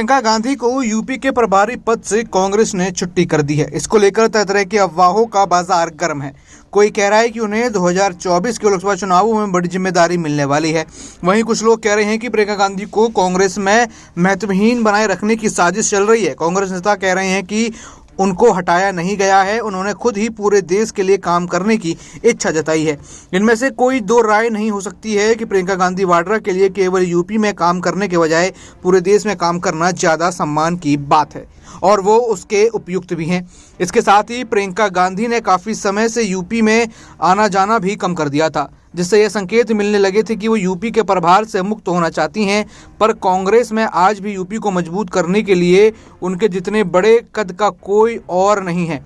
प्रियंका गांधी को यूपी के प्रभारी पद से कांग्रेस ने छुट्टी कर दी है। इसको लेकर तरह तरह की अफवाहों का बाजार गर्म है। कोई कह रहा है कि उन्हें 2024 के लोकसभा चुनावों में बड़ी जिम्मेदारी मिलने वाली है। वहीं कुछ लोग कह रहे हैं कि प्रियंका गांधी को कांग्रेस में महत्वहीन बनाए रखने की साजिश चल रही है। कांग्रेस नेता कह रहे हैं कि उनको हटाया नहीं गया है, उन्होंने खुद ही पूरे देश के लिए काम करने की इच्छा जताई है। इनमें से कोई दो राय नहीं हो सकती है कि प्रियंका गांधी वाड्रा के लिए केवल यूपी में काम करने के बजाय पूरे देश में काम करना ज़्यादा सम्मान की बात है और वो उसके उपयुक्त भी हैं। इसके साथ ही प्रियंका गांधी ने काफ़ी समय से यूपी में आना जाना भी कम कर दिया था, जिससे ये संकेत मिलने लगे थे कि वो यूपी के प्रभार से मुक्त होना चाहती हैं। पर कांग्रेस में आज भी यूपी को मजबूत करने के लिए उनके जितने बड़े कद का कोई और नहीं है।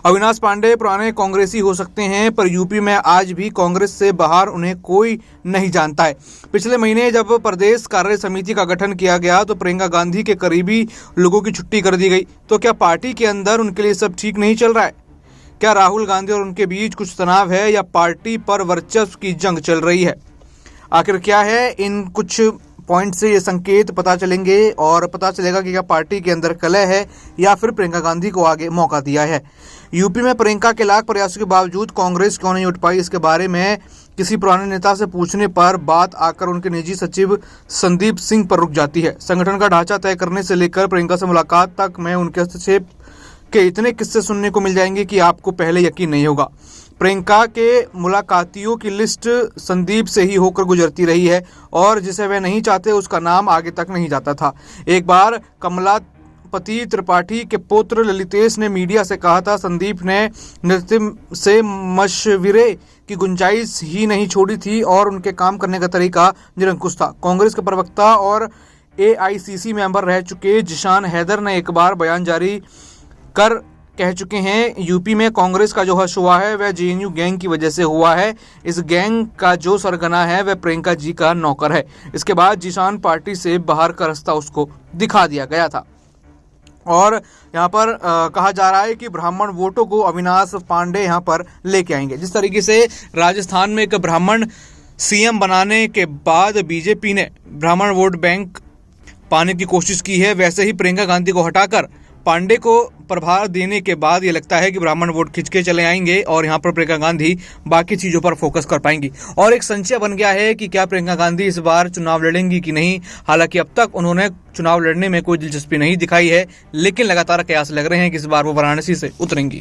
अविनाश पांडे पुराने कांग्रेसी हो सकते हैं, पर यूपी में आज भी कांग्रेस से बाहर उन्हें कोई नहीं जानता है। पिछले महीने जब प्रदेश कार्य समिति का गठन किया गया तो प्रियंका गांधी के करीबी लोगों की छुट्टी कर दी गई। तो क्या पार्टी के अंदर उनके लिए सब ठीक नहीं चल रहा है? क्या राहुल गांधी और उनके बीच कुछ तनाव है या पार्टी पर वर्चस्व की जंग चल रही है? आखिर क्या है, इन कुछ पॉइंट से ये संकेत पता चलेंगे और पता चलेगा कि क्या पार्टी के अंदर कलह है या फिर प्रियंका गांधी को आगे मौका दिया है। यूपी में प्रियंका के लाख प्रयासों के बावजूद कांग्रेस क्यों नहीं उठ पाई, इसके बारे में किसी पुराने नेता से पूछने पर बात आकर उनके निजी सचिव संदीप सिंह पर रुक जाती है। संगठन का ढांचा तय करने से लेकर प्रियंका से मुलाकात तक में उनके हस्तक्षेप के इतने किस्से सुनने को मिल जाएंगे कि आपको पहले यकीन नहीं होगा। प्रियंका के मुलाकातियों की लिस्ट संदीप से ही होकर गुजरती रही है और जिसे वे नहीं चाहते उसका नाम आगे तक नहीं जाता था। एक बार कमलापति त्रिपाठी के पुत्र ललितेश ने मीडिया से कहा था, संदीप ने नृत्य से मशविरे की गुंजाइश ही नहीं छोड़ी थी और उनके काम करने का तरीका निरंकुश था। कांग्रेस के प्रवक्ता और AICC मेंबर रह चुके जिशान हैदर ने एक बार बयान जारी कर कह चुके हैं, यूपी में कांग्रेस का जो हर्ष हुआ है वह JNU गैंग की वजह से हुआ है। इस गैंग का जो सरगना है वह प्रियंका जी का नौकर है। इसके बाद जिशान पार्टी से बाहर का रास्ता उसको दिखा दिया गया था। और यहाँ पर कहा जा रहा है कि ब्राह्मण वोटों को अविनाश पांडे यहाँ पर लेके आएंगे। जिस तरीके से राजस्थान में एक ब्राह्मण CM बनाने के बाद बीजेपी ने ब्राह्मण वोट बैंक पाने की कोशिश की है, वैसे ही प्रियंका गांधी को हटाकर पांडे को प्रभार देने के बाद ये लगता है कि ब्राह्मण वोट खिंच के चले आएंगे और यहाँ पर प्रियंका गांधी बाकी चीज़ों पर फोकस कर पाएंगी। और एक संशय बन गया है कि क्या प्रियंका गांधी इस बार चुनाव लड़ेंगी कि नहीं। हालांकि अब तक उन्होंने चुनाव लड़ने में कोई दिलचस्पी नहीं दिखाई है, लेकिन लगातार कयास लग रहे हैं कि इस बार वो वाराणसी से उतरेंगी।